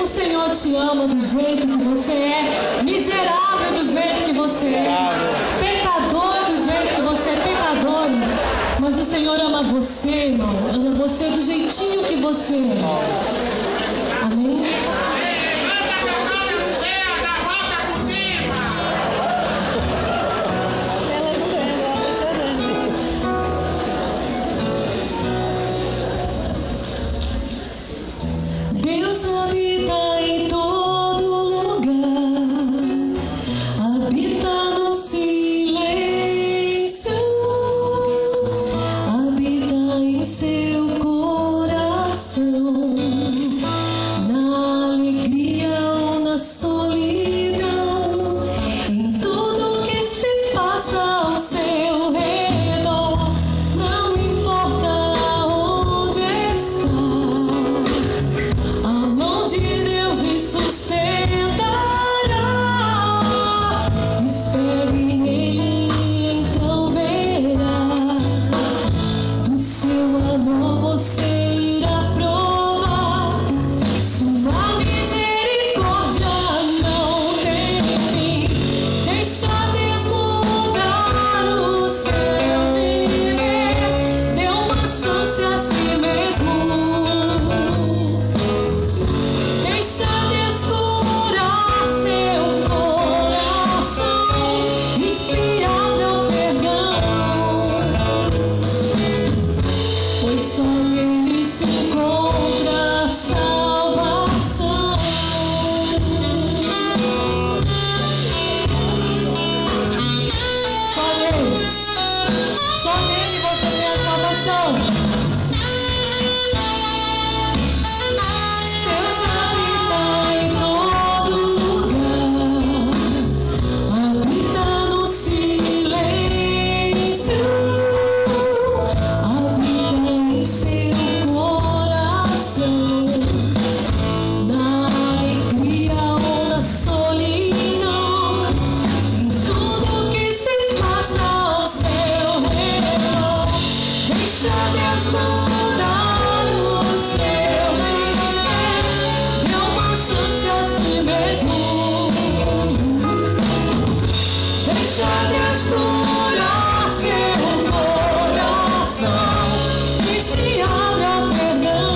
O Senhor te ama do jeito que você é, miserável do jeito que você é, pecador do jeito que você é, pecador. Mas o Senhor ama você, irmão, ama você do jeitinho que você é. Amém? Deus habita em todo lugar, habita no silêncio, habita em seu coração, na alegria ou na solidão, em tudo que se passa ao seu redor, não importa onde está. A mão de Deus lhe sustentará. Espere nele, então verá. Do seu amor você irá provar. Sua misericórdia não tem fim. Deixa Deus mudar o seu viver. Dê uma chance a si mesmo. Deixa Deus curar seu coração e se abra ao perdão, pois só nele se encontra a salvação. Só nele você tem a salvação. Deixa Deus mudar o seu viver. Dê uma chance a si mesmo. Deixa Deus curar seu coração e se abra ao perdão.